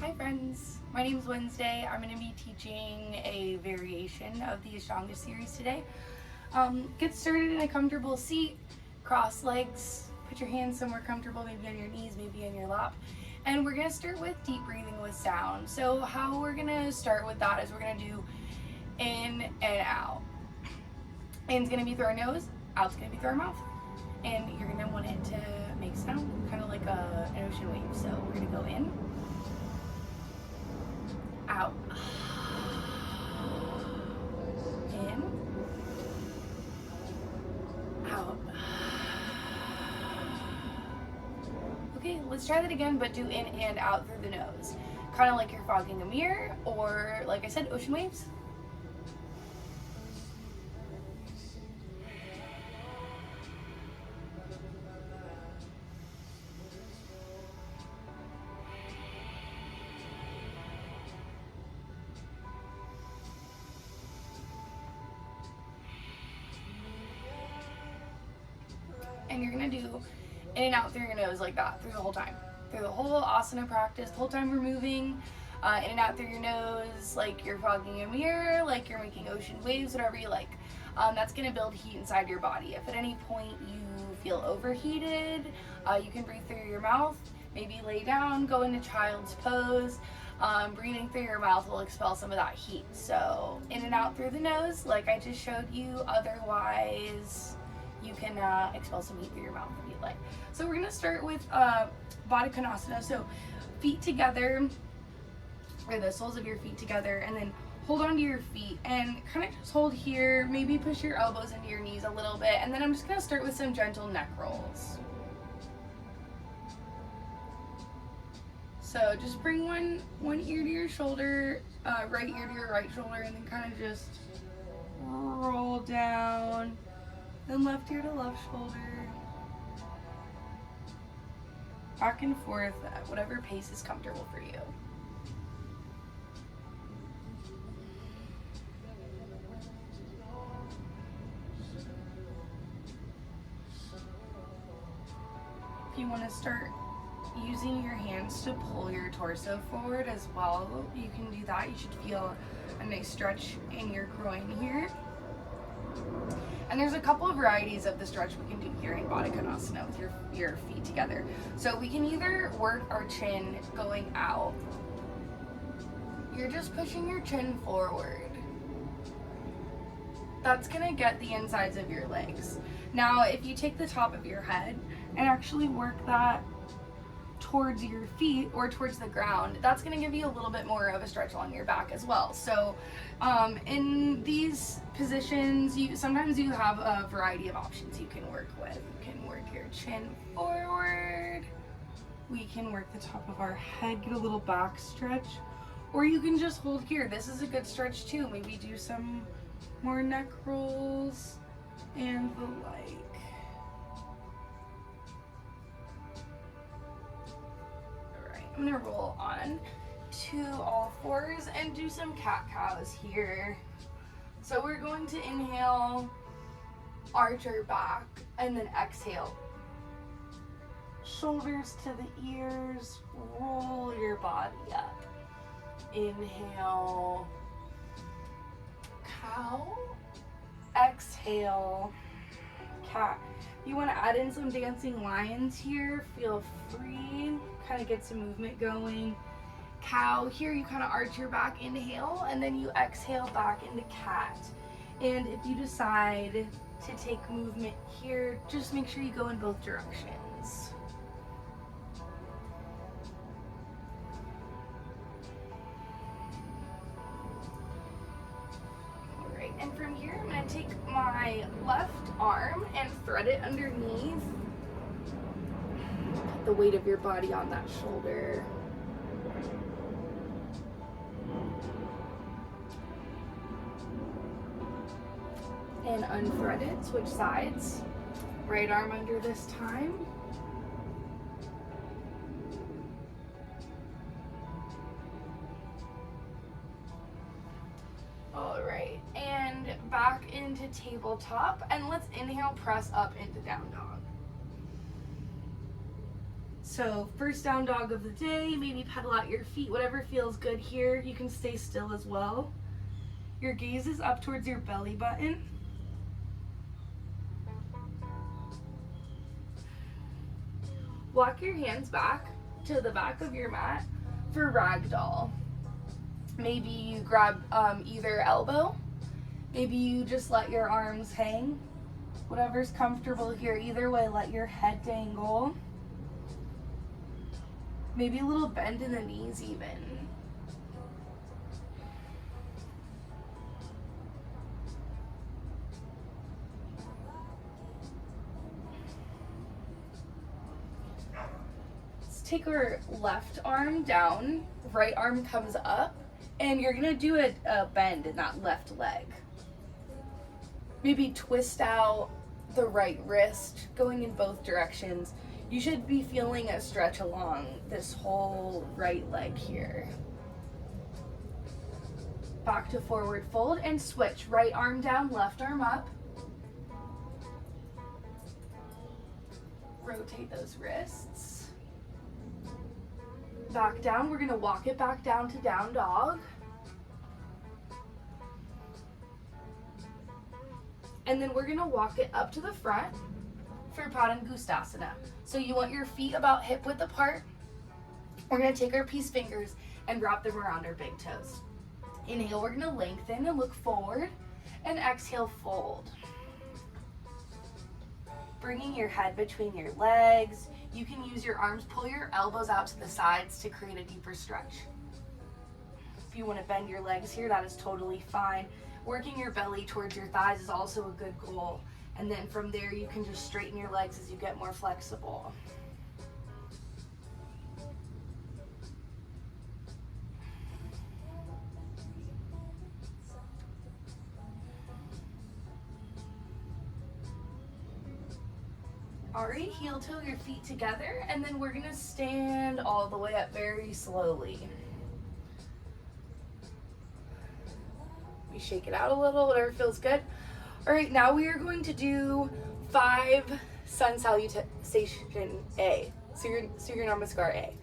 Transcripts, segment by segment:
Hi friends, my name is Wednesday. I'm going to be teaching a variation of the Ashtanga series today. Get started in a comfortable seat, cross legs, put your hands somewhere comfortable, maybe on your knees, maybe on your lap. And we're going to start with deep breathing with sound. So how we're going to start with that is we're going to do in and out. In's going to be through our nose, out's going to be through our mouth. And you're going to want it to make sound, kind of like an ocean wave. So we're going to go in, out, in, out. Okay, let's try that again, but do in and out through the nose. Kind of like you're fogging a mirror, or like I said, ocean waves. And you're gonna do in and out through your nose like that through the whole time. Through the whole asana practice, the whole time we're moving, in and out through your nose, like you're fogging a mirror, like you're making ocean waves, whatever you like. That's gonna build heat inside your body. If at any point you feel overheated, you can breathe through your mouth, maybe lay down, go into child's pose. Breathing through your mouth will expel some of that heat. So in and out through the nose, like I just showed you, otherwise you can expel some heat through your mouth if you'd like. So we're gonna start with Baddha Konasana. So feet together, or the soles of your feet together, and then hold onto your feet and kind of just hold here, maybe push your elbows into your knees a little bit, and then I'm just gonna start with some gentle neck rolls. So just bring one ear to your shoulder, right ear to your right shoulder, and then kind of just roll down. Then left ear to left shoulder. Back and forth at whatever pace is comfortable for you. If you want to start using your hands to pull your torso forward as well, you can do that. You should feel a nice stretch in your groin here. And there's a couple of varieties of the stretch we can do here in Baddha Konasana with your feet together. So we can either work our chin going out. You're just pushing your chin forward. That's gonna get the insides of your legs. Now, if you take the top of your head and actually work that towards your feet or towards the ground, that's going to give you a little bit more of a stretch along your back as well. So in these positions, sometimes you have a variety of options you can work with. You can work your chin forward, we can work the top of our head, get a little back stretch, or you can just hold here. This is a good stretch too. Maybe do some more neck rolls and the like. I'm gonna roll on to all fours and do some cat-cows here. So we're going to inhale, arch our back, and then exhale. Shoulders to the ears, roll your body up. Inhale, cow, exhale, cat. You want to add in some dancing lions here, feel free, kind of get some movement going. Cow, here you kind of arch your back, inhale, and then you exhale back into cat. And if you decide to take movement here, just make sure you go in both directions. Alright, and from here I'm going to take my left arm and thread it underneath. Put the weight of your body on that shoulder. And unthread it, switch sides. Right arm under this time. All right, and back into tabletop, and let's inhale, press up into down dog. So first down dog of the day, maybe pedal out your feet, whatever feels good here. You can stay still as well. Your gaze is up towards your belly button. Walk your hands back to the back of your mat for ragdoll. Maybe you grab either elbow. Maybe you just let your arms hang. Whatever's comfortable here. Either way, let your head dangle. Maybe a little bend in the knees even. Let's take our left arm down, right arm comes up, and you're gonna do a bend in that left leg. Maybe twist out the right wrist, going in both directions. You should be feeling a stretch along this whole right leg here. Back to forward fold and switch. Right arm down, left arm up. Rotate those wrists. Back down, we're gonna walk it back down to down dog. And then we're gonna walk it up to the front for Padangusthasana. So you want your feet about hip width apart. We're gonna take our peace fingers and wrap them around our big toes. Inhale, we're gonna lengthen and look forward, and exhale, fold. Bringing your head between your legs. You can use your arms, pull your elbows out to the sides to create a deeper stretch. If you wanna bend your legs here, that is totally fine. Working your belly towards your thighs is also a good goal. And then from there, you can just straighten your legs as you get more flexible. All right, heel toe your feet together, and then we're gonna stand all the way up very slowly. We shake it out a little, whatever feels good. All right, now we are going to do 5 Sun Salutation A, Surya Namaskar A.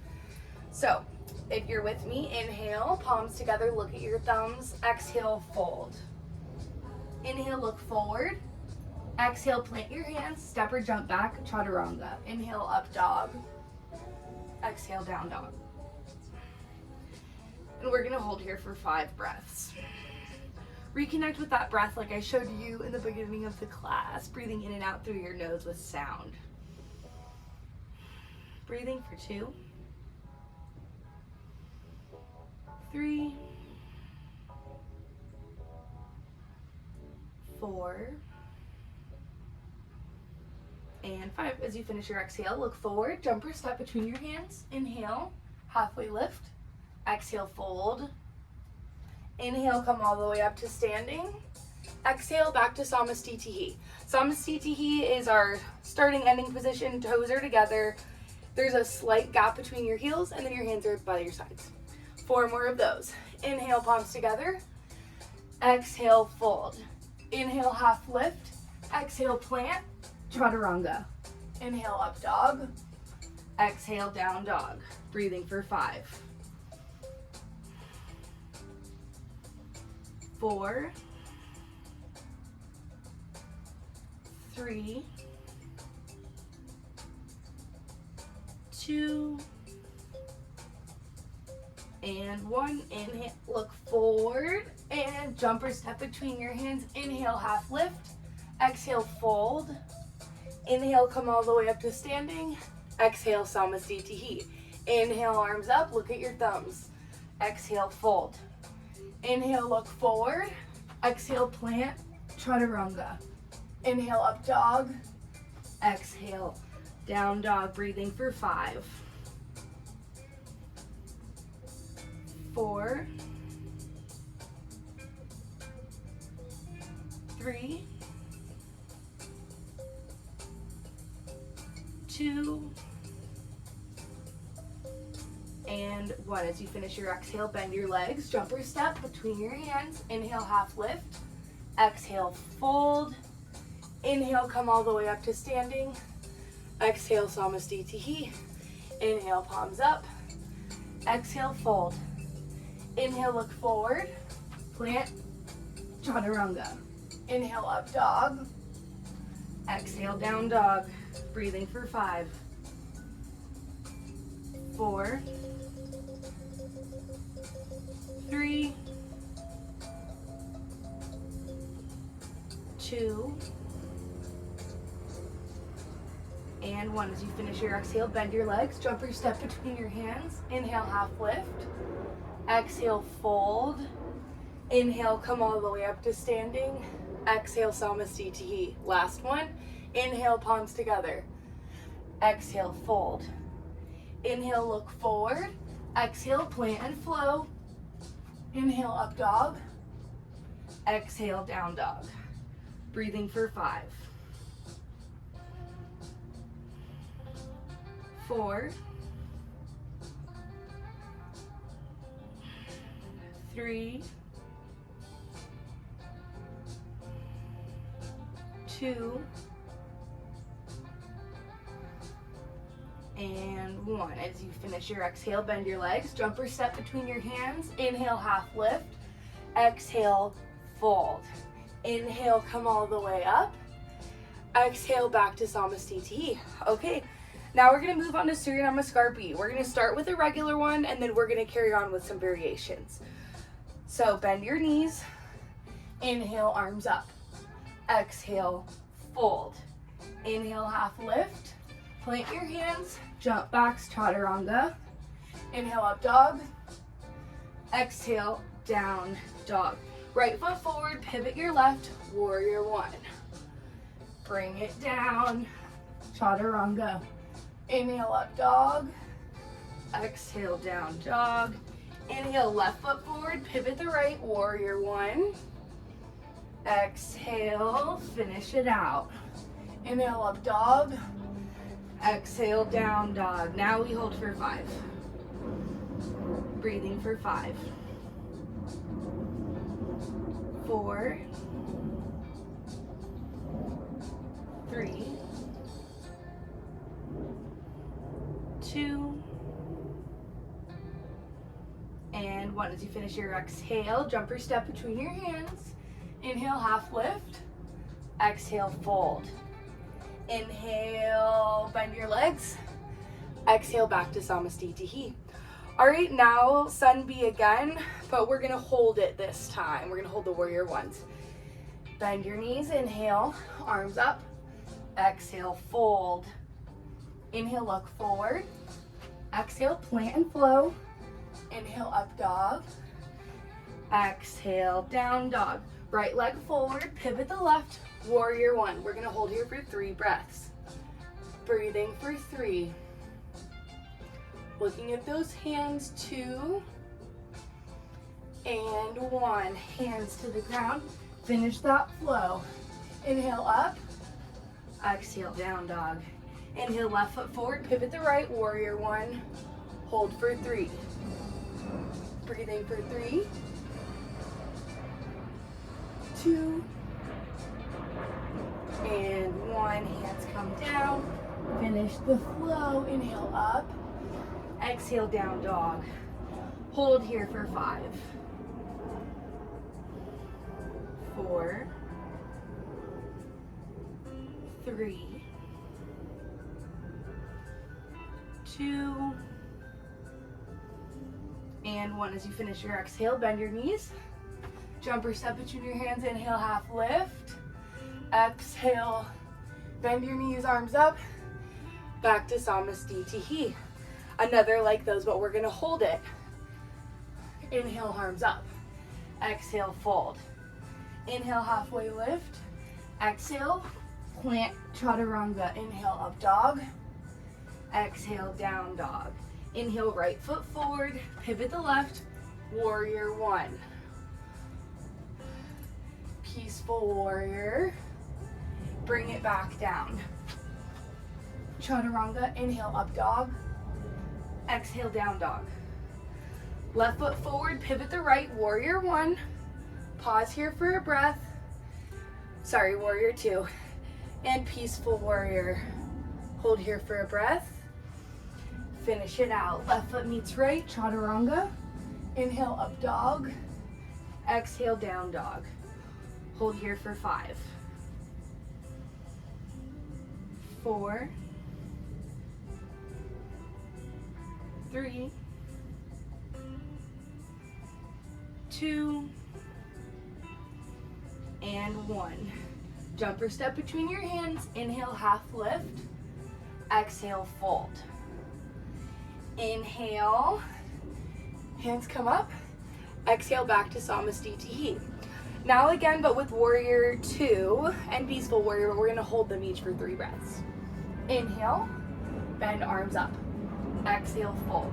So, if you're with me, inhale, palms together, look at your thumbs, exhale, fold. Inhale, look forward. Exhale, plant your hands, step or jump back, chaturanga. Inhale, up dog. Exhale, down dog. And we're gonna hold here for 5 breaths. Reconnect with that breath like I showed you in the beginning of the class, breathing in and out through your nose with sound. Breathing for 2, 3, 4, and 5. As you finish your exhale, look forward, jump or step between your hands. Inhale, halfway lift. Exhale, fold. Inhale, come all the way up to standing. Exhale, back to Samastitihi. Samastitihi is our starting ending position. Toes are together. There's a slight gap between your heels, and then your hands are by your sides. 4 more of those. Inhale, palms together. Exhale, fold. Inhale, half lift. Exhale, plant. Chaturanga. Inhale, up dog. Exhale, down dog. Breathing for 5. 4, 3, 2, and 1. Inhale, look forward and jump or step between your hands. Inhale, half lift. Exhale, fold. Inhale, come all the way up to standing. Exhale, Samastitihi. Inhale, arms up, look at your thumbs. Exhale, fold. Inhale, look forward. Exhale, plant, chaturanga. Inhale, up dog. Exhale, down dog. Breathing for 5, 4, 3, 2, and 1. As you finish your exhale, bend your legs, jump or step between your hands. Inhale, half lift. Exhale, fold. Inhale, come all the way up to standing. Exhale, Samastitihi. Inhale, palms up. Exhale, fold. Inhale, look forward. Plant, chaturanga. Inhale, up dog. Exhale, down dog. Breathing for 5, 4, 3, 2, and 1. As you finish your exhale, bend your legs, jump or step between your hands. Inhale, half lift. Exhale, fold. Inhale, come all the way up to standing. Exhale, Samasthiti. Last one. Inhale, palms together. Exhale, fold. Inhale, look forward. Exhale, plant and flow. Inhale, up dog. Exhale, down dog. Breathing for 5, 4, 3, 2, and 1. As you finish your exhale, bend your legs, jump or step between your hands. Inhale, half lift. Exhale, fold. Inhale, come all the way up. Exhale, back to Samasthiti. Okay, now we're gonna move on to Surya Namaskar B. We're gonna start with a regular one, and then we're gonna carry on with some variations. So bend your knees. Inhale, arms up. Exhale, fold. Inhale, half lift. Plant your hands, jump backs, chaturanga. Inhale, up dog. Exhale, down dog. Right foot forward, pivot your left, warrior 1. Bring it down, chaturanga. Inhale, up dog. Exhale, down dog. Inhale, left foot forward, pivot the right, warrior 1. Exhale, finish it out. Inhale, up dog. Exhale, down dog. Now we hold for 5. Breathing for 5, 4, 3, 2, and 1. As you finish your exhale, jump or step between your hands. Inhale, half lift. Exhale, fold. Inhale, bend your legs. Exhale, back to Samasthiti. All right, now Sun B again, but we're gonna hold it this time. We're gonna hold the warrior 1s. Bend your knees, inhale, arms up. Exhale, fold. Inhale, look forward. Exhale, plant and flow. Inhale, up dog. Exhale, down dog. Right leg forward, pivot the left, warrior 1. We're gonna hold here for 3 breaths. Breathing for 3. Looking at those hands, 2 and 1. Hands to the ground. Finish that flow. Inhale up. Exhale, down dog. Inhale, left foot forward, pivot the right, warrior 1. Hold for 3. Breathing for 3, 2, and 1. Hands come down. Finish the flow. Inhale up. Exhale, down dog. Hold here for 5, 4, 3, 2, and 1. As you finish your exhale, bend your knees. Jump or step between your hands. Inhale, half lift. Exhale, bend your knees, arms up. Back to Samasthiti. Another like those, but we're gonna hold it. Inhale, arms up. Exhale, fold. Inhale, halfway lift. Exhale, plant chaturanga. Inhale, up dog. Exhale, down dog. Inhale, right foot forward, pivot the left, warrior 1. Peaceful warrior. Bring it back down. Chaturanga, inhale, up dog. Exhale, down dog. Left foot forward, pivot the right, warrior 1. Pause here for a breath. Sorry, warrior 2. And peaceful warrior. Hold here for a breath. Finish it out. Left foot meets right, chaturanga. Inhale, up dog. Exhale, down dog. Hold here for 5, 4, 3, 2, and 1. Jumper step between your hands. Inhale, half lift. Exhale, fold. Inhale, hands come up. Exhale, back to Samasthiti. Now again, but with warrior 2 and peaceful warrior, but we're gonna hold them each for 3 breaths. Inhale, bend arms up. Exhale, fold.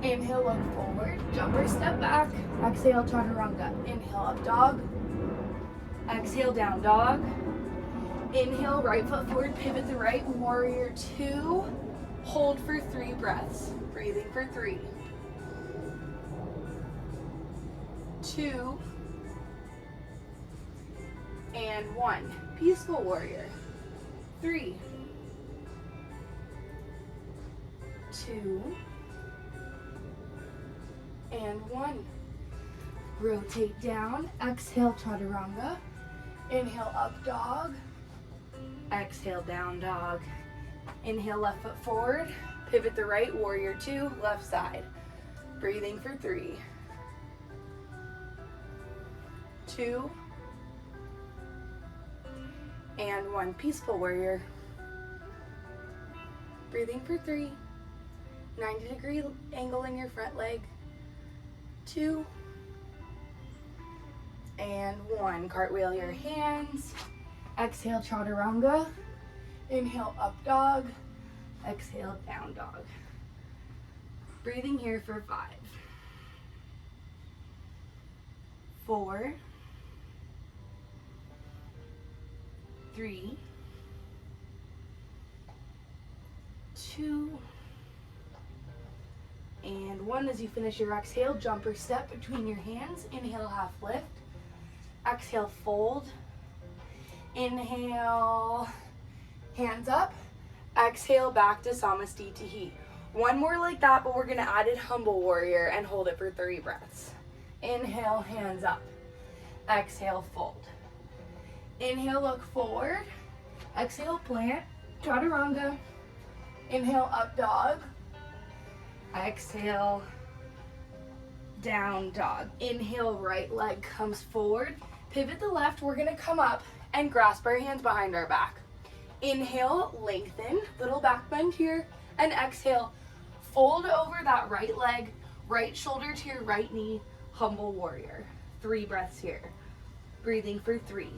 Inhale, look forward, jumper step back. Exhale, chaturanga. Inhale, up dog. Exhale, down dog. Inhale, right foot forward, pivot the right, warrior 2. Hold for 3 breaths. Breathing for 3, 2, and 1. Peaceful warrior. 3, 2, and 1. Rotate down. Exhale, chaturanga. Inhale, up dog. Exhale, down dog. Inhale, left foot forward. Pivot the right, warrior 2, left side. Breathing for 3, 2, and 1. Peaceful warrior. Breathing for 3, 90-degree angle in your front leg. 2, and 1. Cartwheel your hands. Exhale, chaturanga. Inhale, up dog. Exhale, down dog. Breathing here for 5, 4, 3, 2, and 1. As you finish your exhale, jumper step between your hands. Inhale, half lift. Exhale, fold. Inhale, hands up. Exhale, back to Samasthiti. 1 more like that, but we're gonna add in humble warrior and hold it for 3 breaths. Inhale, hands up. Exhale, fold. Inhale, look forward. Exhale, plant, chaturanga. Inhale, up dog. Exhale, down dog. Inhale, right leg comes forward. Pivot the left. We're gonna come up and grasp our hands behind our back. Inhale, lengthen, little back bend here, and exhale, fold over that right leg, right shoulder to your right knee, humble warrior. 3 breaths here. Breathing for 3,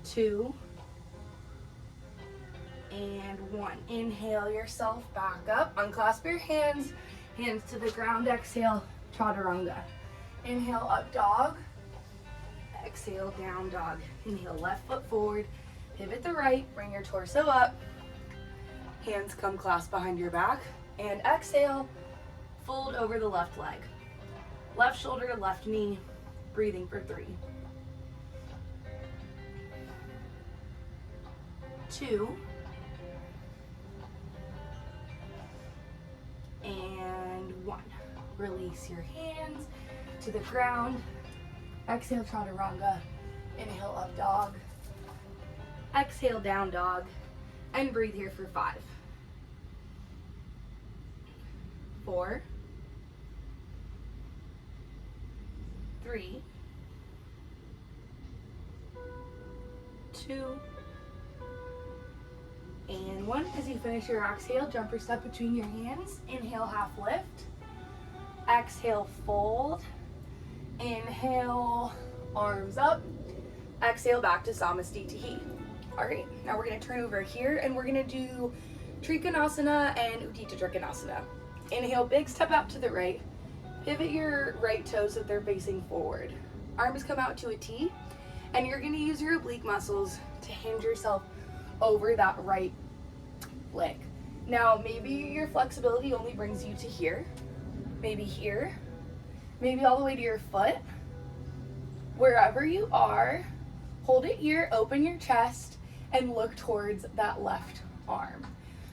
2, and 1. Inhale yourself back up, unclasp your hands, hands to the ground, exhale, chaturanga. Inhale, up dog. Exhale, down dog. Inhale, left foot forward, pivot the right, bring your torso up, hands come clasp behind your back, and exhale, fold over the left leg. Left shoulder to left knee, breathing for 3, 2, and 1. Release your hands to the ground. Exhale, chaturanga. Inhale, up dog. Exhale, down dog. And breathe here for 5, 4, 3, 2, and 1. As you finish your exhale, jumper step between your hands. Inhale, half lift. Exhale, fold. Inhale, arms up. Exhale, back to Samasthiti. All right, now we're gonna turn over here and we're gonna do Trikonasana and Utthita Trikonasana. Inhale, big step out to the right. Pivot your right toes so they're facing forward. Arms come out to a T, and you're gonna use your oblique muscles to hinge yourself over that right leg. Now, maybe your flexibility only brings you to here, maybe here, maybe all the way to your foot. Wherever you are, hold it here, open your chest, and look towards that left arm.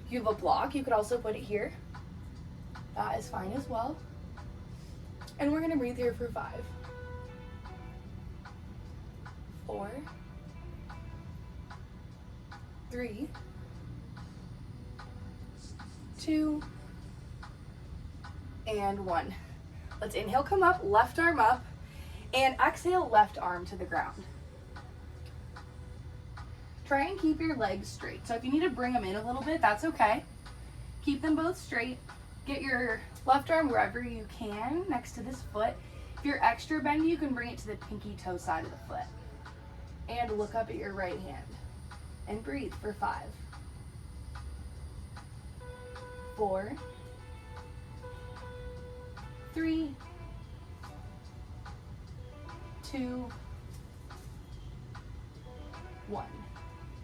If you have a block, you could also put it here. That is fine as well. And we're gonna breathe here for 5, 4, 3, 2, and 1. Let's inhale, come up, left arm up, and exhale, left arm to the ground. Try and keep your legs straight. So if you need to bring them in a little bit, that's okay. Keep them both straight. Get your left arm wherever you can next to this foot. If you're extra bendy, you can bring it to the pinky toe side of the foot. And look up at your right hand. And breathe for 5, 4, 3, 2, 1.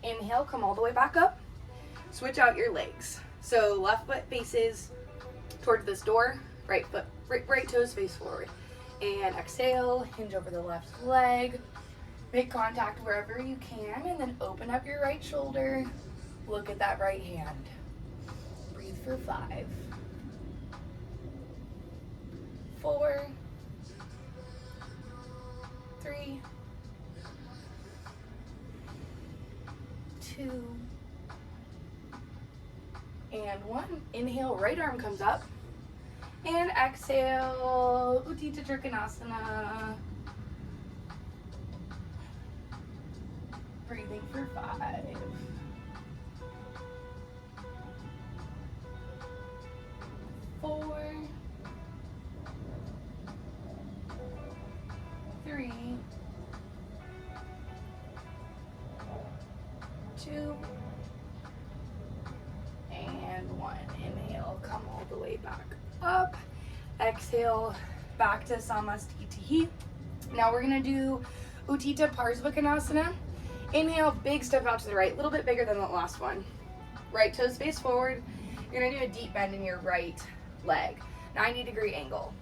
Inhale, come all the way back up. Switch out your legs. So left foot faces towards this door, right toes face forward. And exhale, hinge over the left leg. Make contact wherever you can, and then open up your right shoulder. Look at that right hand. Breathe for 5, 4, 3, 2, and 1. Inhale, right arm comes up. And exhale, Utthita Trikonasana. Breathing for 5, 4, 3, 2, and 1. Inhale, come all the way back up. Exhale, back to Samasthiti. Now we're gonna do Utthita Parsvakonasana. Inhale, big step out to the right, a little bit bigger than the last one. Right toes face forward. You're gonna do a deep bend in your right leg, 90-degree angle.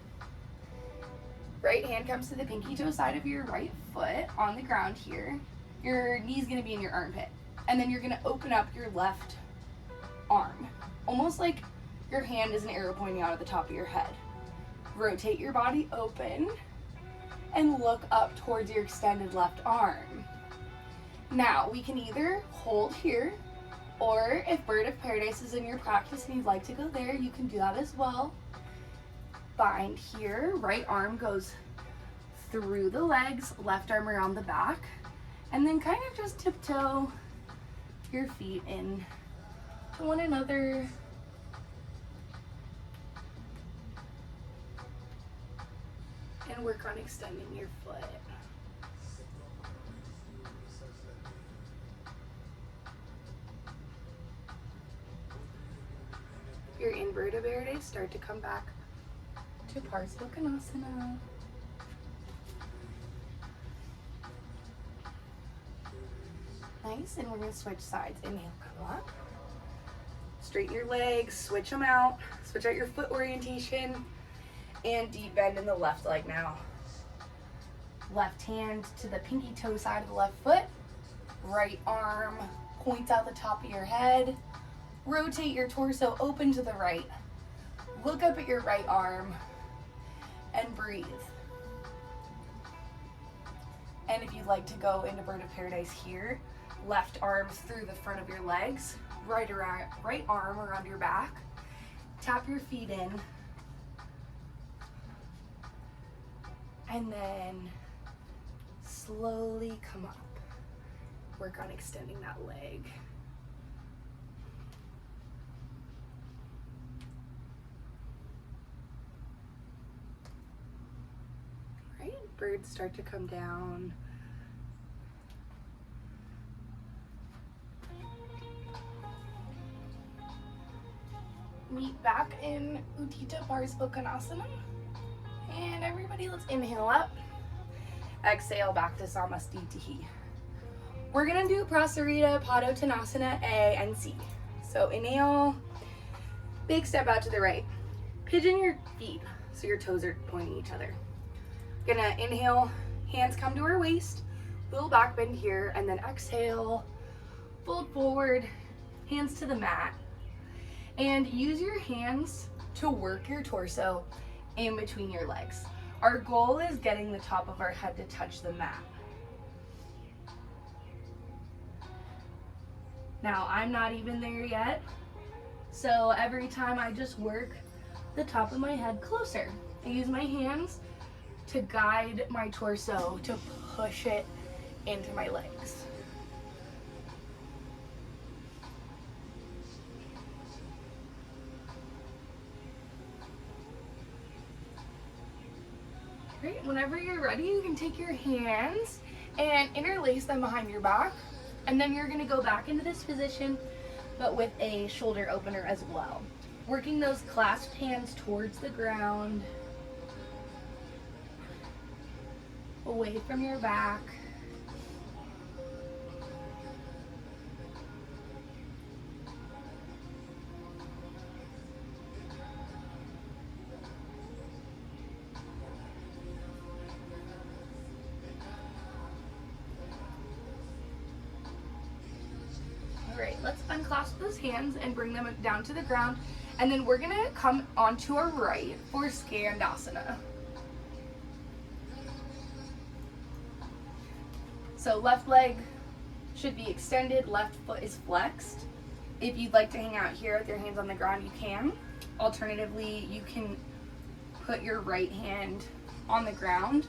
Right hand comes to the pinky toe side of your right foot on the ground here. Your knee's gonna be in your armpit. And then you're gonna open up your left arm, almost like your hand is an arrow pointing out at the top of your head. Rotate your body open and look up towards your extended left arm. Now, we can either hold here, or if Bird of Paradise is in your practice and you'd like to go there, you can do that as well. Bind here, right arm goes through the legs, left arm around the back, and then kind of just tiptoe your feet in to one another. And work on extending your foot. If you're in Bird of Paradise, start to come back to Parsvakonasana. Nice, and we're gonna switch sides. Inhale, come up. Straighten your legs, switch them out. Switch out your foot orientation. And deep bend in the left leg now. Left hand to the pinky toe side of the left foot. Right arm points out the top of your head. Rotate your torso open to the right. Look up at your right arm and breathe. And if you'd like to go into Bird of Paradise here, left arm through the front of your legs, right arm around your back. Tap your feet in. And then slowly come up. Work on extending that leg. Right, birds start to come down. Meet back in Utthita Parsvakonasana. And everybody, let's inhale up. Exhale back to Samasthiti. We're gonna do Prasarita Padottanasana A and C. So inhale, big step out to the right. Pigeon your feet so your toes are pointing each other. Gonna inhale, hands come to our waist, little back bend here, and then exhale, Fold forward, hands to the mat, and use your hands to work your torso in between your legs. Our goal is getting the top of our head to touch the mat. Now, I'm not even there yet, so every time I just work the top of my head closer. I use my hands to guide my torso to push it into my legs. Great, whenever you're ready, you can take your hands and interlace them behind your back, and then you're gonna go back into this position, but with a shoulder opener as well. Working those clasped hands towards the ground, away from your back. All right, let's unclasp those hands and bring them down to the ground. And then we're gonna come onto our right for Skandasana. So left leg should be extended, left foot is flexed. If you'd like to hang out here with your hands on the ground, you can. Alternatively, you can put your right hand on the ground,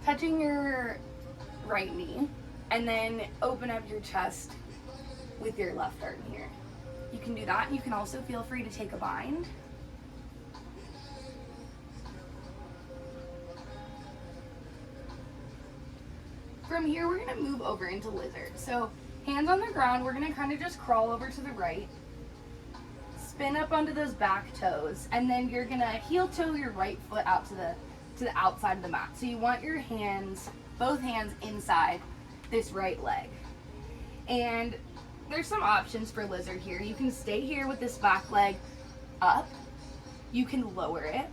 touching your right knee, and then open up your chest with your left arm here. You can do that. You can also feel free to take a bind. From here, we're gonna move over into lizard. So hands on the ground, we're gonna kind of just crawl over to the right, spin up onto those back toes, and then you're gonna heel toe your right foot out to the outside of the mat. So you want your hands, both hands inside this right leg. And there's some options for lizard here. You can stay here with this back leg up. You can lower it.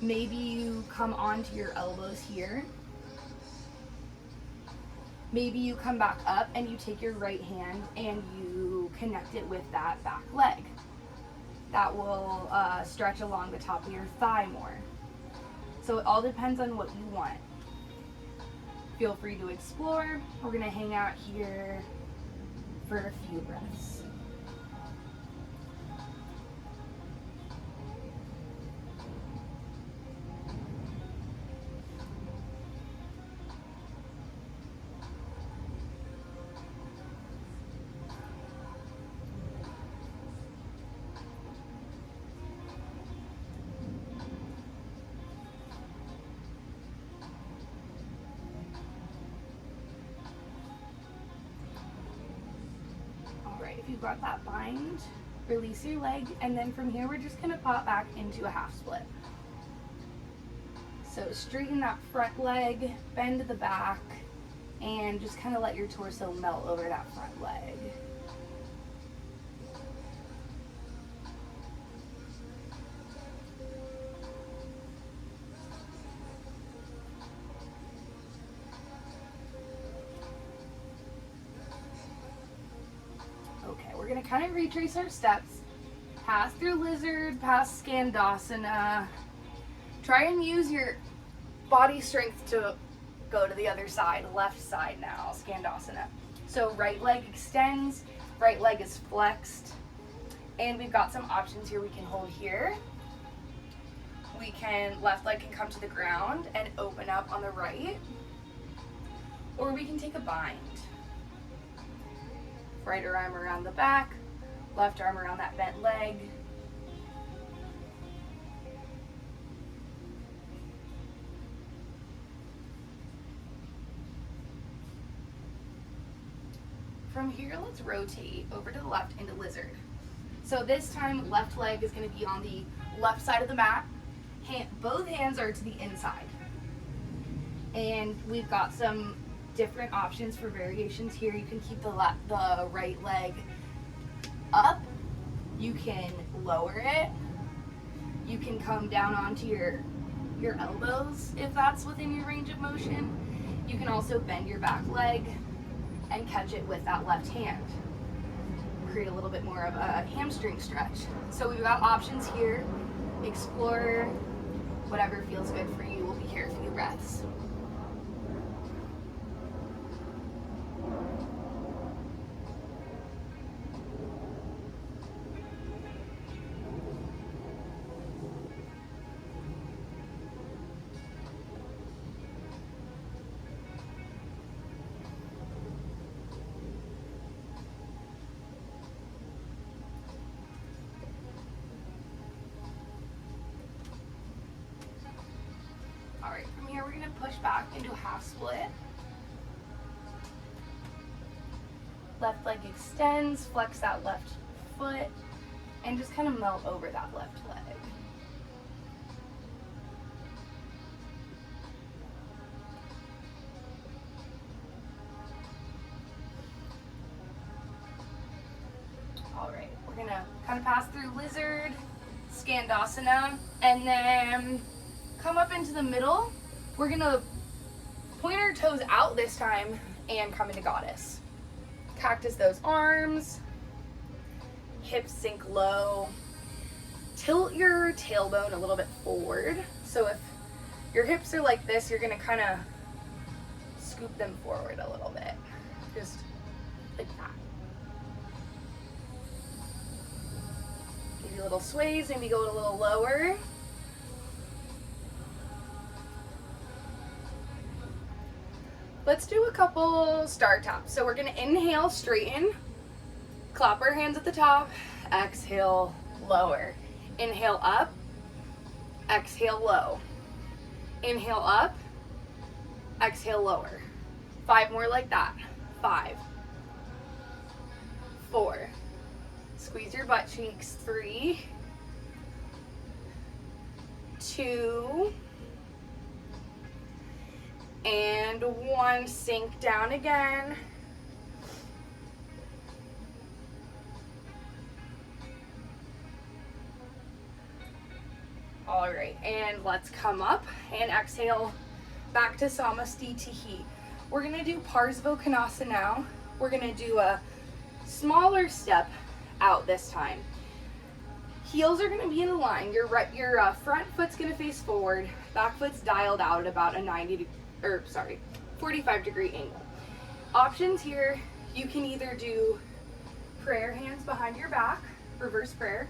Maybe you come onto your elbows here. Maybe you come back up and you take your right hand and you connect it with that back leg. That will stretch along the top of your thigh more. So it all depends on what you want. Feel free to explore. We're gonna hang out here for a few breaths. If you've got that bind, release your leg, and then from here we're just gonna pop back into a half split. So straighten that front leg, bend the back, and just kind of let your torso melt over that front leg. We're gonna kind of retrace our steps, pass through lizard, past Skandasana. Try and use your body strength to go to the other side, left side now, Skandasana. So right leg extends, right leg is flexed, and we've got some options here. We can hold here. Left leg can come to the ground and open up on the right, or we can take a bind. Right arm around the back, left arm around that bent leg. From here, let's rotate over to the left into lizard. So this time, left leg is going to be on the left side of the mat. Both hands are to the inside. And we've got some different options for variations here. You can keep the right leg up. You can lower it. You can come down onto your elbows if that's within your range of motion. You can also bend your back leg and catch it with that left hand. Create a little bit more of a hamstring stretch. So we've got options here. Explore whatever feels good for you. We'll be here a few breaths. Alright, from here we're going to push back into a half split. Left leg extends, flex that left foot, and just kind of melt over that left leg. Alright, we're going to kind of pass through lizard, Skandasana, and then come up into the middle. We're gonna point our toes out this time and come into goddess. Cactus those arms, hips sink low. Tilt your tailbone a little bit forward. So if your hips are like this, you're gonna kind of scoop them forward a little bit. Just like that. Maybe little sways, maybe go a little lower. Let's do a couple star taps. So we're gonna inhale, straighten, clap our hands at the top, exhale, lower. Inhale up, exhale, low. Inhale up, exhale, lower. 5 more like that. 5, 4, squeeze your butt cheeks. 3, 2, and 1, sink down again. All right, and let's come up and exhale back to Samastitihi. We're gonna do Parsvakonasana now. We're gonna do a smaller step out this time. Heels are gonna be in a line. Your front foot's gonna face forward. Back foot's dialed out at about a 45-degree angle. Options here, you can either do prayer hands behind your back, reverse prayer.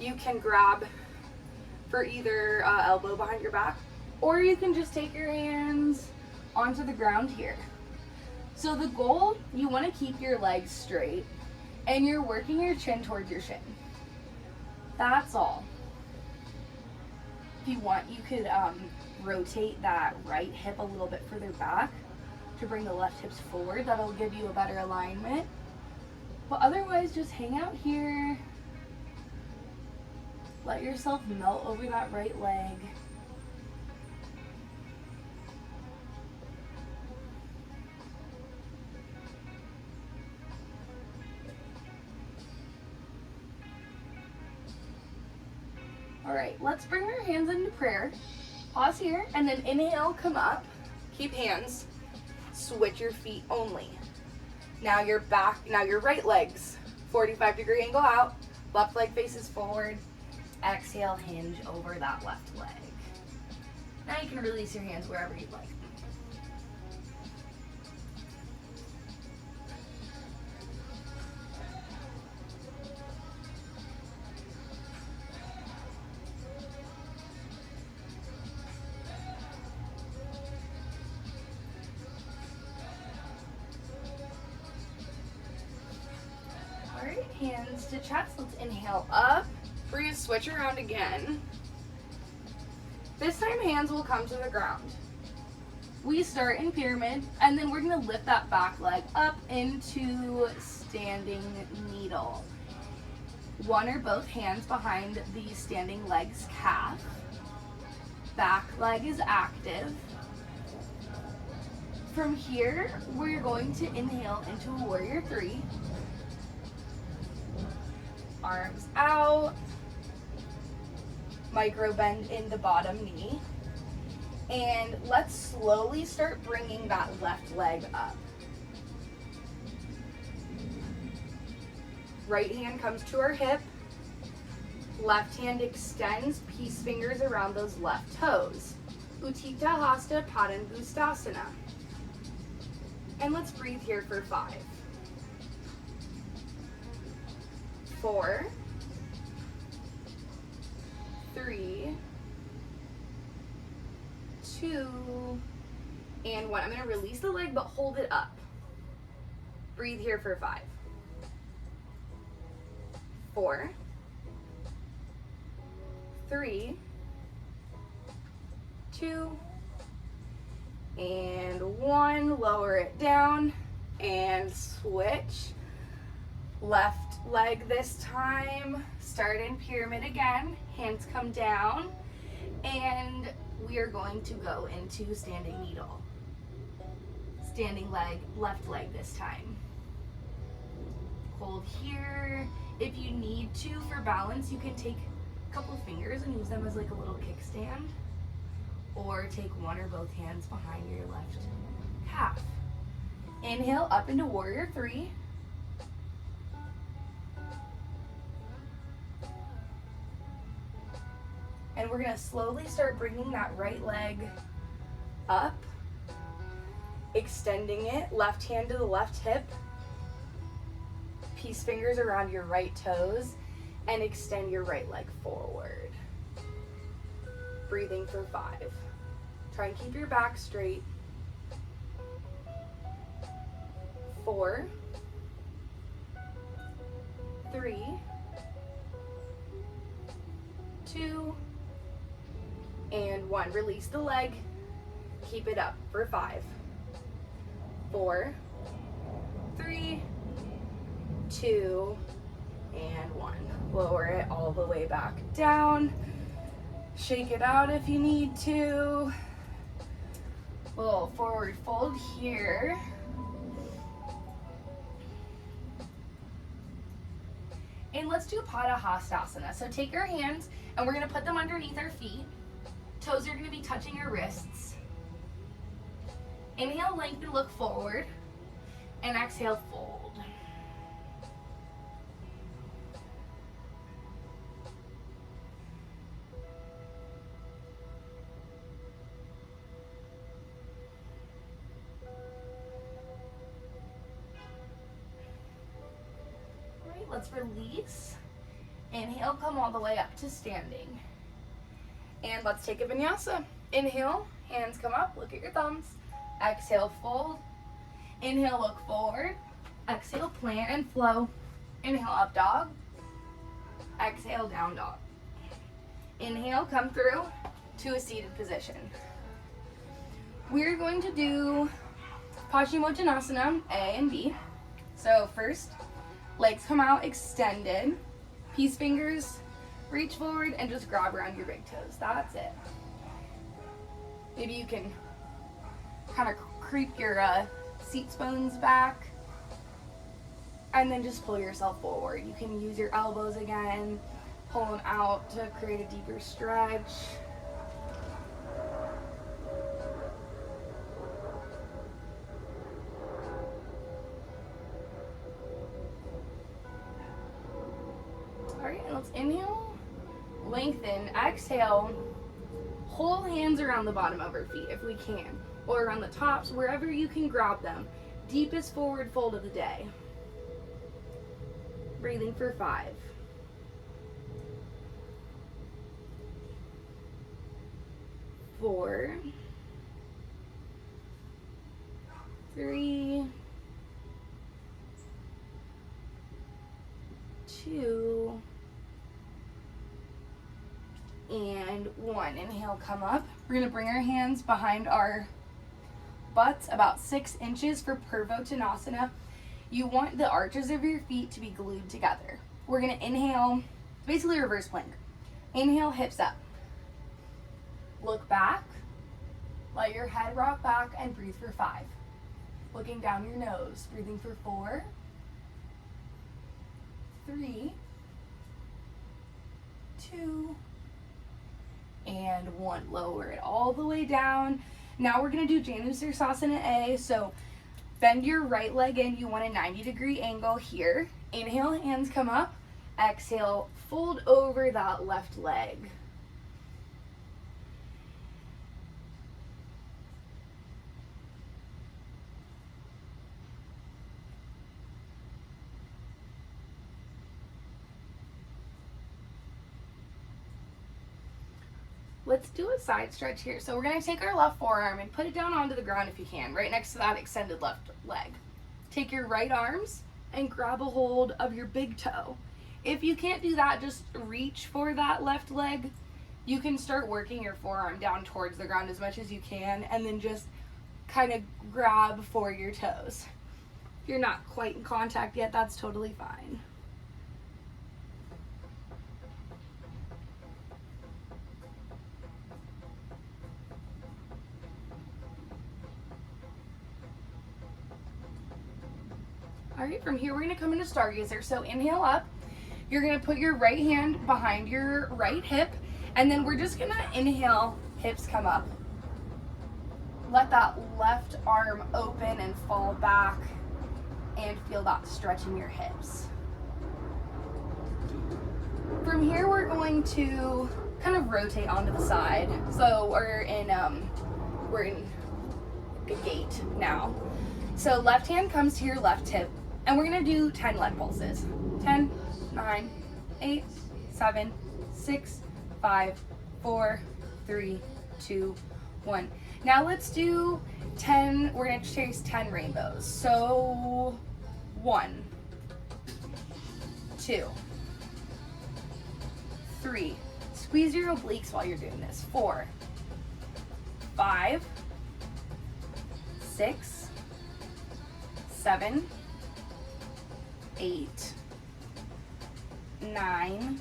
You can grab for either elbow behind your back, or you can just take your hands onto the ground here. So the goal, you want to keep your legs straight and you're working your chin towards your shin. That's all. If you want, you could rotate that right hip a little bit further back to bring the left hips forward. That'll give you a better alignment. But otherwise, just hang out here. Let yourself melt over that right leg. All right, let's bring our hands into prayer. Pause here, and then inhale, come up. Keep hands. Switch your feet only. Now your right leg's 45-degree angle out. Left leg faces forward. Exhale, hinge over that left leg. Now you can release your hands wherever you'd like. All right, hands to chest. Let's inhale up. We're going to switch around again. This time hands will come to the ground. We start in pyramid, and then we're going to lift that back leg up into standing needle. One or both hands behind the standing leg's calf. Back leg is active. From here, we're going to inhale into warrior 3. Arms out. Micro bend in the bottom knee. And let's slowly start bringing that left leg up. Right hand comes to our hip. Left hand extends, peace fingers around those left toes. Utthita Hasta Padangusthasana. And let's breathe here for 5, 4, 3, 2, and 1. I'm going to release the leg, but hold it up. Breathe here for 5, 4, 3, 2, and 1. Lower it down and switch. Left leg this time. Start in pyramid again. Hands come down, and we are going to go into standing needle. Standing leg, left leg this time. Hold here. If you need to for balance, you can take a couple of fingers and use them as like a little kickstand, or take one or both hands behind your left calf. Inhale up into warrior 3. And we're gonna slowly start bringing that right leg up, extending it, left hand to the left hip, peace fingers around your right toes, and extend your right leg forward. Breathing for 5. Try and keep your back straight. 4, 3, 2, and 1. Release the leg. Keep it up for 5, 4, 3, 2, and 1. Lower it all the way back down. Shake it out if you need to. Little forward fold here. And let's do Padahastasana. So take your hands and we're going to put them underneath our feet. Toes are going to be touching your wrists. Inhale, lengthen, look forward. And exhale, fold. Let's release. Inhale, come all the way up to standing. And let's take a vinyasa. Inhale, hands come up, look at your thumbs. Exhale, fold. Inhale, look forward. Exhale, plant and flow. Inhale, up dog. Exhale, down dog. Inhale, come through to a seated position. We're going to do Paschimottanasana, A and B. So first, legs come out extended, peace fingers, reach forward and just grab around your big toes. That's it. Maybe you can kind of creep your seat bones back and then just pull yourself forward. You can use your elbows again, pull them out to create a deeper stretch. Alright, and let's inhale, lengthen, exhale, hold hands around the bottom of our feet if we can, or around the tops, wherever you can grab them. Deepest forward fold of the day. Breathing for 5. 4, 3, 2, and 1. Inhale, come up. We're going to bring our hands behind our butts about 6 inches for Purvottanasana. You want the arches of your feet to be glued together. We're going to inhale, basically reverse plank. Inhale, hips up. Look back. Let your head rock back and breathe for 5. Looking down your nose, breathing for 4, 3, 2, and 1. Lower it all the way down. Now we're going to do Janusirsasana A. So Bend your right leg in. You want a 90-degree angle here. Inhale, hands come up. Exhale, fold over that left leg. Let's do a side stretch here. So we're going to take our left forearm and put it down onto the ground if you can, right next to that extended left leg. Take your right arms and grab a hold of your big toe. If you can't do that, just reach for that left leg. You can start working your forearm down towards the ground as much as you can, and then just kind of grab for your toes. If you're not quite in contact yet, that's totally fine. All right, from here we're gonna come into Stargazer. So inhale up, you're gonna put your right hand behind your right hip, and then we're just gonna inhale, hips come up. Let that left arm open and fall back, and feel that stretch in your hips. From here we're going to kind of rotate onto the side. So we're in a gate now. So left hand comes to your left hip, and we're gonna do 10 leg pulses. 10, 9, 8, 7, 6, 5, 4, 3, 2, 1. Now let's do 10, we're gonna chase 10 rainbows. So 1, 2, 3. Squeeze your obliques while you're doing this. 4, 5, 6, 7, 8, 9,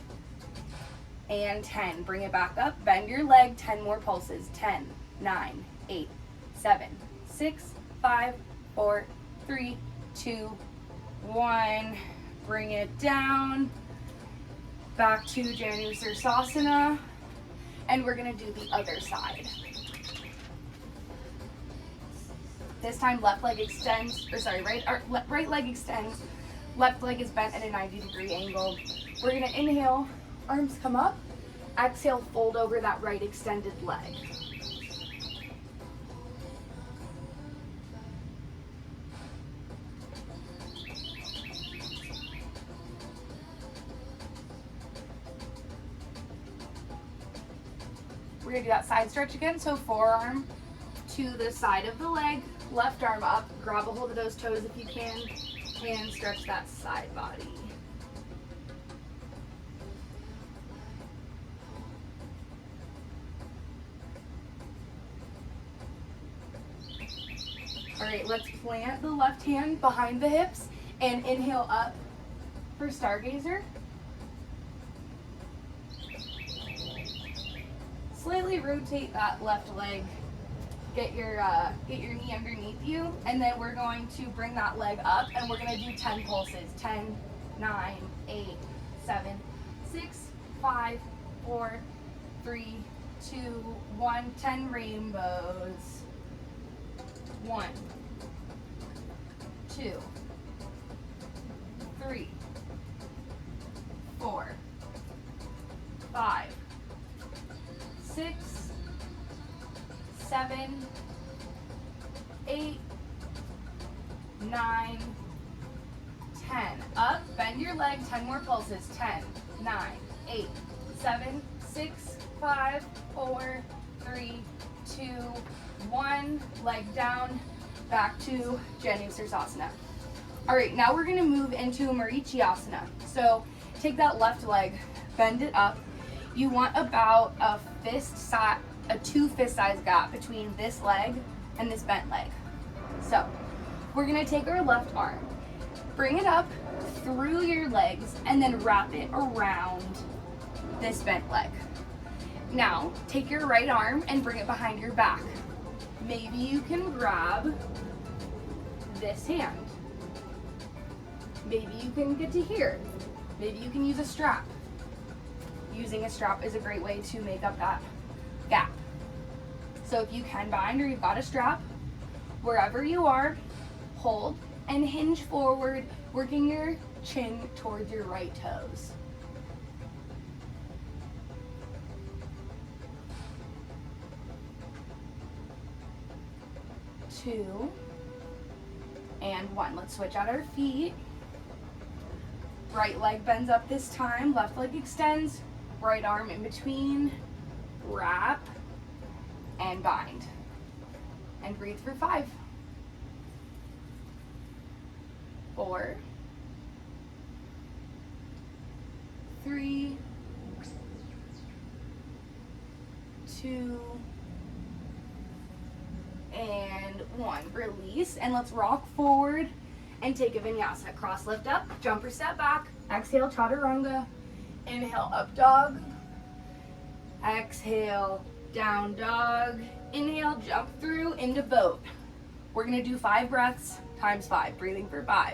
and 10. Bring it back up. Bend your leg. 10 more pulses. 10, 9, 8, 7, 6, 5, 4, 3, 2, 1. Bring it down. Back to Janu Sirsasana. And we're going to do the other side. This time left leg extends, right leg extends, left leg is bent at a 90-degree angle. We're gonna inhale, arms come up, exhale, fold over that right extended leg. We're gonna do that side stretch again, so forearm to the side of the leg, left arm up, grab a hold of those toes if you can, and stretch that side body. All right, let's plant the left hand behind the hips and inhale up for Stargazer. Slightly rotate that left leg. Get your knee underneath you, and then we're going to bring that leg up, and we're going to do 10 pulses. 10, 9, 8, 7, 6, 5, 4, 3, 2, 1. 10 rainbows. 1, 2, 3, 4, 5, 6, 7, 8, 9, 10. Up, bend your leg, 10 more pulses. 10, 9, 8, 7, 6, 5, 4, 3, 2, 1. Leg down, back to Janu Sirsasana. All right, now we're gonna move into Marichiasana. So take that left leg, bend it up. You want about a 2 fist size gap between this leg and this bent leg. So we're gonna take our left arm, bring it up through your legs, and then wrap it around this bent leg. Now take your right arm and bring it behind your back. Maybe you can grab this hand. Maybe you can get to here. Maybe you can use a strap. Using a strap is a great way to make up that gap. So if you can bind or you've got a strap, wherever you are, hold, and hinge forward, working your chin towards your right toes. 2, and 1. Let's switch out our feet. Right leg bends up this time, left leg extends, right arm in between, wrap, and bind. And breathe for 5, 4, 3, 2, and 1. Release, and let's rock forward and take a vinyasa. Cross lift up, jumper step back, exhale chaturanga, inhale up dog, exhale down dog, inhale jump through into boat. We're gonna do 5 breaths times 5, breathing for 5,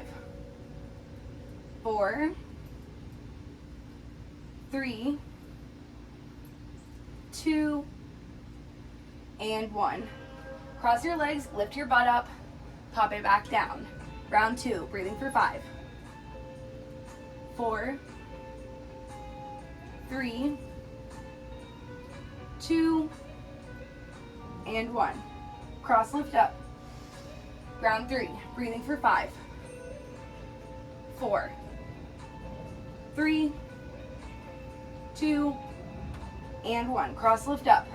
4, 3, 2, and 1. Cross your legs, lift your butt up, pop it back down. Round 2, breathing for 5, 4, 3, 2, and 1. Cross lift up. Round 3, breathing for 5, 4, 3, 2, and 1. Cross lift up.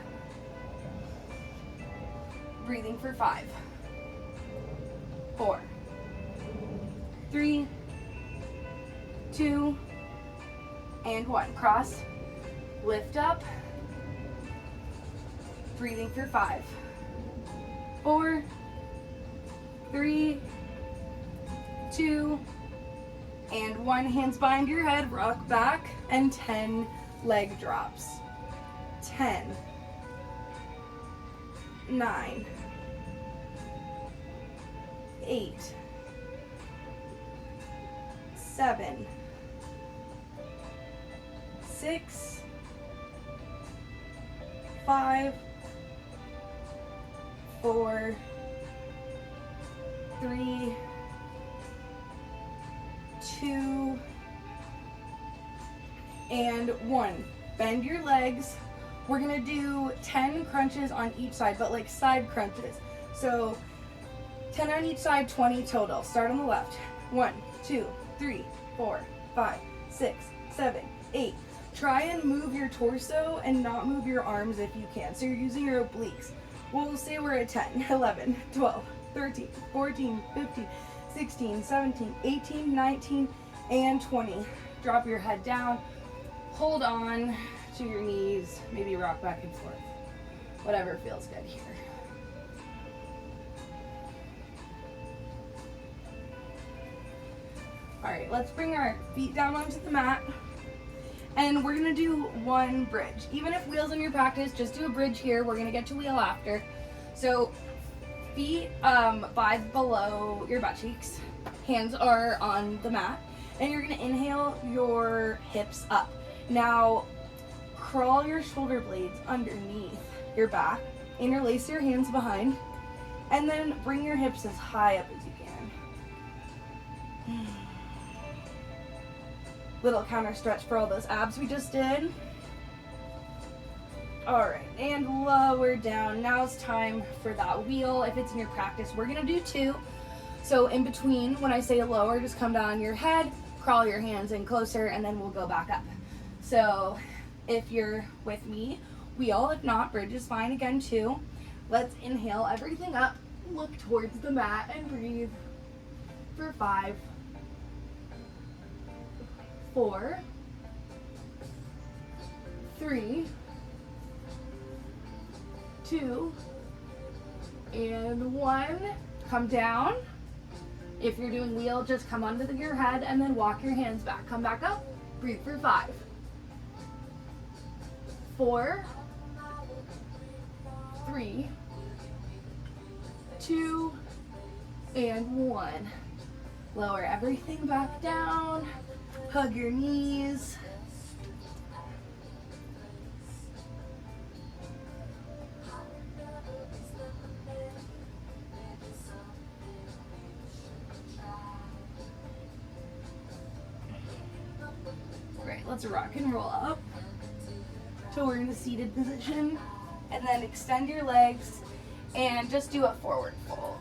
Breathing for 5, 4, 3, 2, and 1. Cross, lift up, breathing for 5, 4, 3, 2, and 1. Hands behind your head, rock back, and 10 leg drops. 10, 9, 8, 7, 6, 5, 4, 3, 2, and 1. Bend your legs. We're gonna do 10 crunches on each side, but like side crunches. So 10 on each side, 20 total. Start on the left. 1, 2, 3, 4, 5, 6, 7, 8. Try and move your torso and not move your arms if you can. So you're using your obliques. We'll say we're at 10, 11, 12, 13, 14, 15, 16, 17, 18, 19, and 20. Drop your head down. Hold on to your knees. Maybe rock back and forth. Whatever feels good here. All right, let's bring our feet down onto the mat. And we're gonna do 1 bridge. Even if wheels in your practice, just do a bridge here. We're gonna get to wheel after. So feet by below your butt cheeks. Hands are on the mat. And you're gonna inhale your hips up. Now, crawl your shoulder blades underneath your back. Interlace your hands behind. And then bring your hips as high up as you can. Little counter stretch for all those abs we just did. All right, and lower down. Now it's time for that wheel. If it's in your practice, we're gonna do 2. So in between, when I say lower, just come down on your head, crawl your hands in closer, and then we'll go back up. So if you're with me, wheel. If not, bridge is fine again too. Let's inhale everything up, look towards the mat, and breathe for 5, 4, 3, 2, and 1. Come down. If you're doing wheel, just come under your head and then walk your hands back. Come back up. Breathe for 5, 4, 3, 2, and 1. Lower everything back down. Hug your knees. let's rock and roll up. So we're in the seated position, and then extend your legs and just do a forward fold.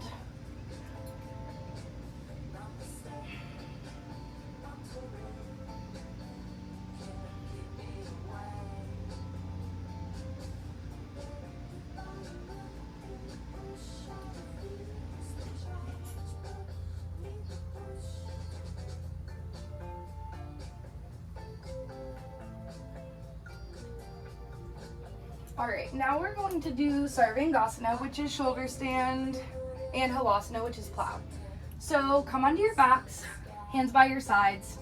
All right, now we're going to do Sarvangasana, which is shoulder stand, and Halasana, which is plow. So come onto your backs, hands by your sides,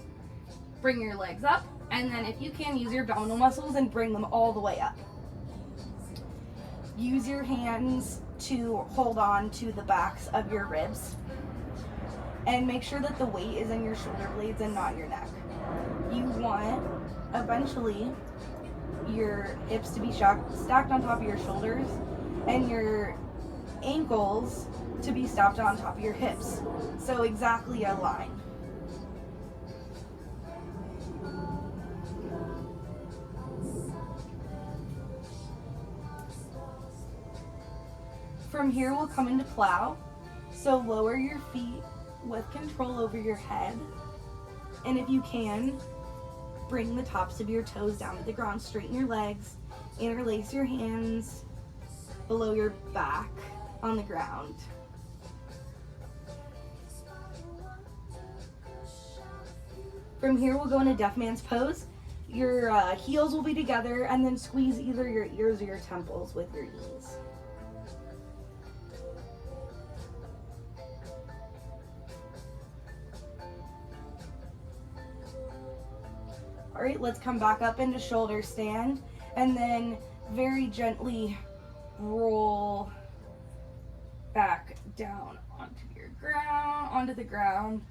bring your legs up, and then if you can, use your abdominal muscles and bring them all the way up. Use your hands to hold on to the backs of your ribs, and make sure that the weight is in your shoulder blades and not your neck. You want, eventually, your hips to be stacked on top of your shoulders and your ankles to be stacked on top of your hips. So exactly align. From here we'll come into plow. So lower your feet with control over your head. And if you can, bring the tops of your toes down to the ground, straighten your legs, interlace your hands below your back on the ground. From here, we'll go into Deaf Man's Pose. Your heels will be together, and then squeeze either your ears or your temples with your knees. All right, let's come back up into shoulder stand, and then very gently roll back down onto the ground,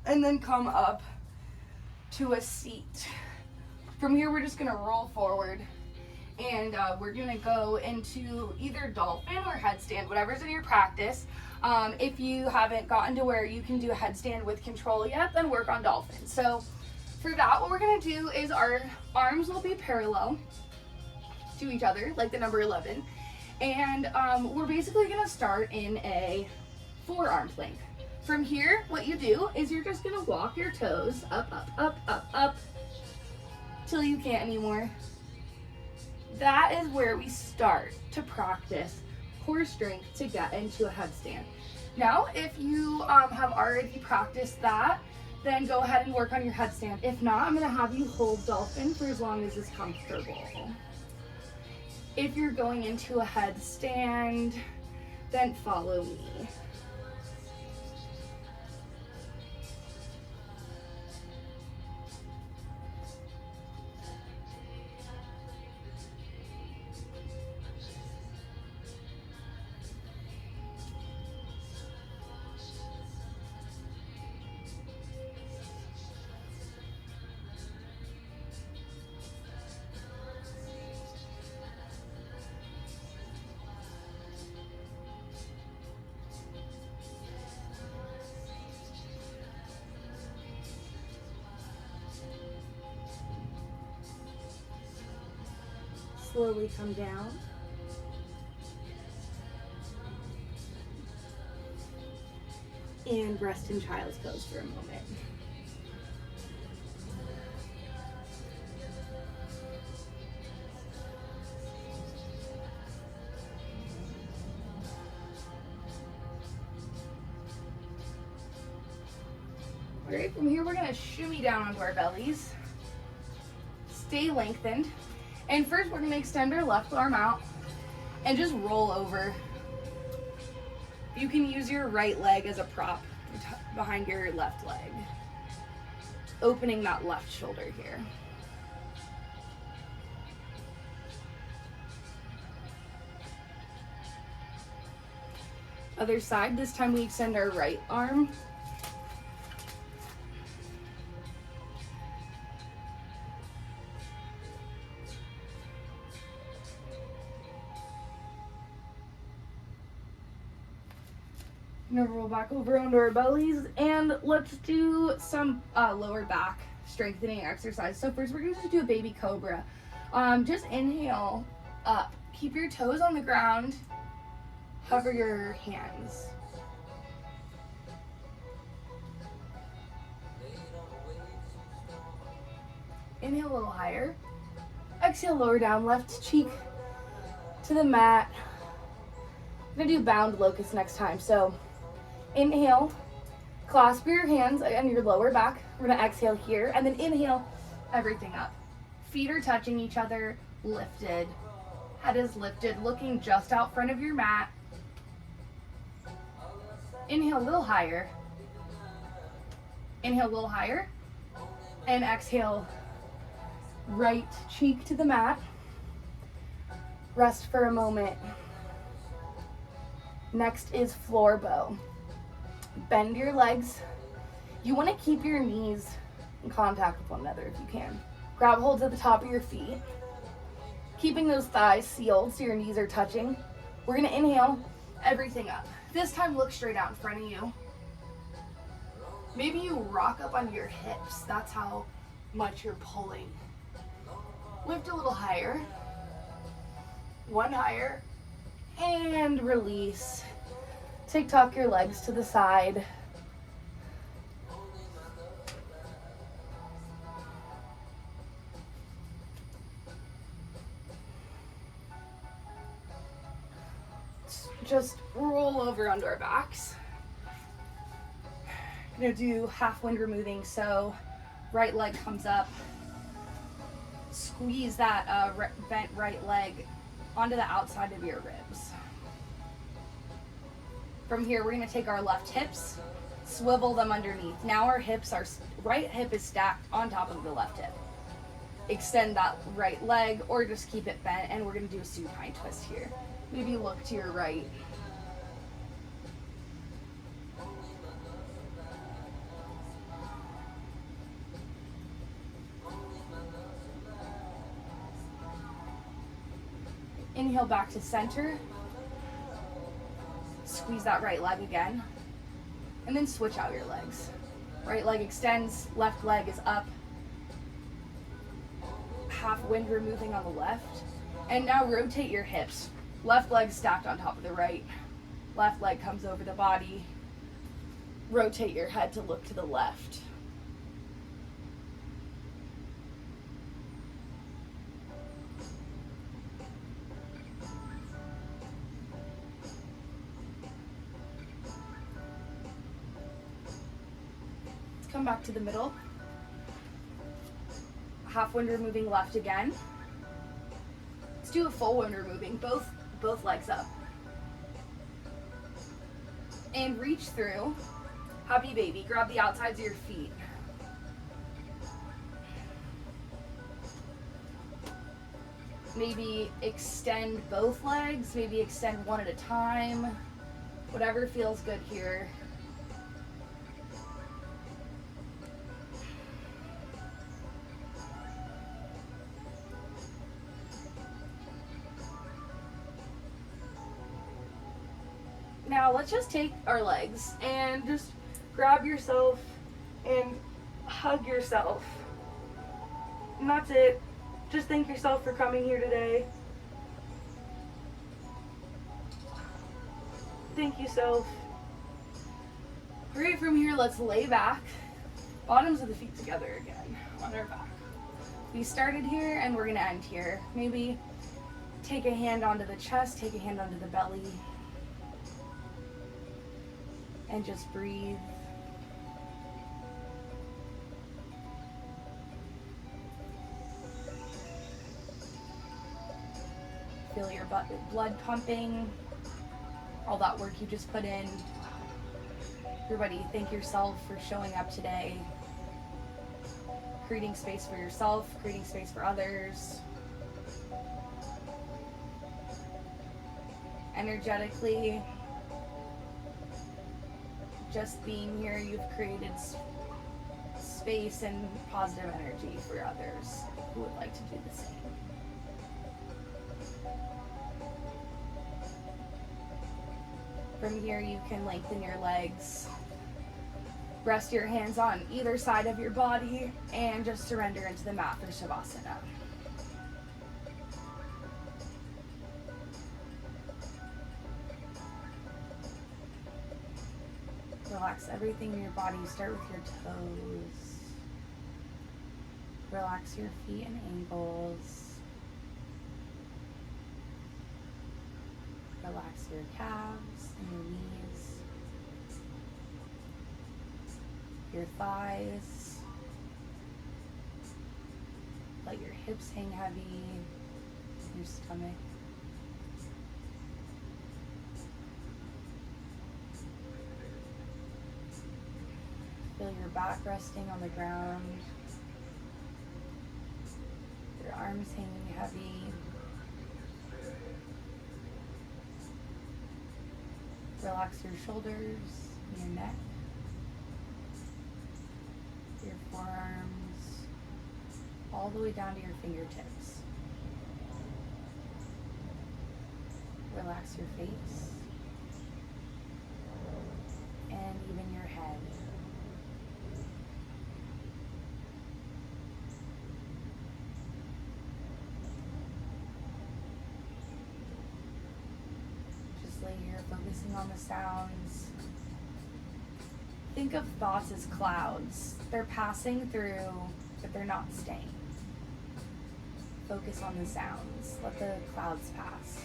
and then come up to a seat. From here, we're just gonna roll forward, and we're gonna go into either dolphin or headstand, whatever's in your practice. If you haven't gotten to where you can do a headstand with control yet, then work on dolphin. So for that, what we're gonna do is our arms will be parallel to each other, like the number 11. And we're basically gonna start in a forearm plank. From here, what you do is you're just gonna walk your toes up, up, up, up, up, till you can't anymore. That is where we start to practice core strength to get into a headstand. Now, if you have already practiced that, then go ahead and work on your headstand. If not, I'm gonna have you hold dolphin for as long as is comfortable. If you're going into a headstand, then follow me. Slowly come down. And rest in child's pose for a moment. All right, from here we're gonna shimmy down onto our bellies. Stay lengthened. And first we're gonna extend our left arm out and just roll over. You can use your right leg as a prop behind your left leg, opening that left shoulder here. Other side, this time we extend our right arm. Gonna roll back over onto our bellies, and let's do some lower back strengthening exercise. So first we're going to do a baby cobra. Just inhale up. Keep your toes on the ground. Hover your hands. Inhale a little higher. Exhale, lower down, left cheek to the mat. I'm gonna do bound locust next time. So inhale, clasp your hands on your lower back. We're gonna exhale here, and then inhale everything up. Feet are touching each other, lifted. Head is lifted, looking just out front of your mat. Inhale a little higher. Inhale a little higher. And exhale, right cheek to the mat. Rest for a moment. Next is floor bow. Bend your legs. You want to keep your knees in contact with one another if you can. Grab holds at the top of your feet, keeping those thighs sealed so your knees are touching. We're going to inhale everything up. This time look straight out in front of you. Maybe you rock up onto your hips. That's how much you're pulling. Lift a little higher. One higher. And release. Tuck your legs to the side. Just roll over onto our backs. I'm gonna do half wind removing, so right leg comes up. Squeeze that bent right leg onto the outside of your ribs. From here, we're gonna take our left hips, swivel them underneath. Now our hips, our right hip is stacked on top of the left hip. Extend that right leg or just keep it bent, and we're gonna do a supine twist here. Maybe look to your right. Inhale back to center. Squeeze that right leg again. And then switch out your legs. Right leg extends, left leg is up. Half wind removing on the left. And now rotate your hips. Left leg stacked on top of the right. Left leg comes over the body. Rotate your head to look to the left. Let's come back to the middle. Half wind removing left again. Let's do a full wind removing, both legs up. And reach through. Happy baby. Grab the outsides of your feet. Maybe extend both legs. Maybe extend one at a time. Whatever feels good here. Now let's just take our legs and just grab yourself and hug yourself. And that's it. Just thank yourself for coming here today. Thank you, self. Right from here, let's lay back. Bottoms of the feet together again on our back. We started here and we're gonna end here. Maybe take a hand onto the chest, take a hand onto the belly. And just breathe. Feel your blood pumping, all that work you just put in. Everybody, thank yourself for showing up today. Creating space for yourself, creating space for others. Energetically, just being here, you've created space and positive energy for others who would like to do the same. From here, you can lengthen your legs, Rest your hands on either side of your body and just surrender into the mat for Shavasana. Relax everything in your body. Start with your toes. Relax your feet and ankles. Relax your calves and your knees. Your thighs. Let your hips hang heavy. Your stomach. Feel your back resting on the ground. Your arms hanging heavy. Relax your shoulders, your neck, your forearms, all the way down to your fingertips. Relax your face and even your head. Here, focusing on the sounds. Think of thoughts as clouds. They're passing through, but they're not staying. Focus on the sounds. Let the clouds pass.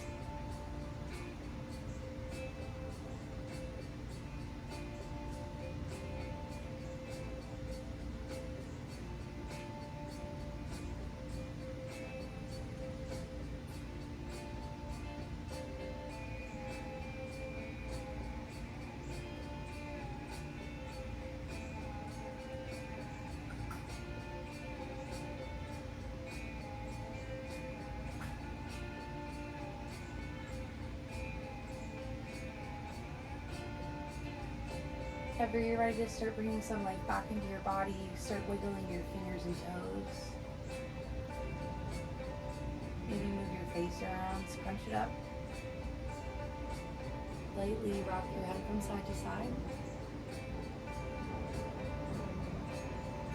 Whenever you're ready to start bringing some life back into your body, start wiggling your fingers and toes. Maybe move your face around, scrunch it up. Lightly rock your head from side to side.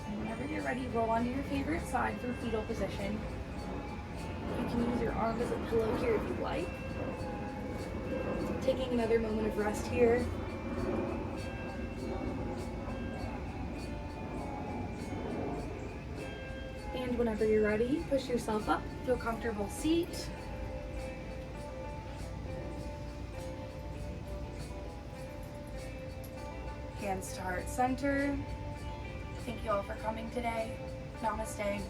And whenever you're ready, roll onto your favorite side for fetal position. You can use your arm as a pillow here if you like. Taking another moment of rest here. And whenever you're ready, push yourself up to a comfortable seat. Hands to heart center. Thank you all for coming today. Namaste.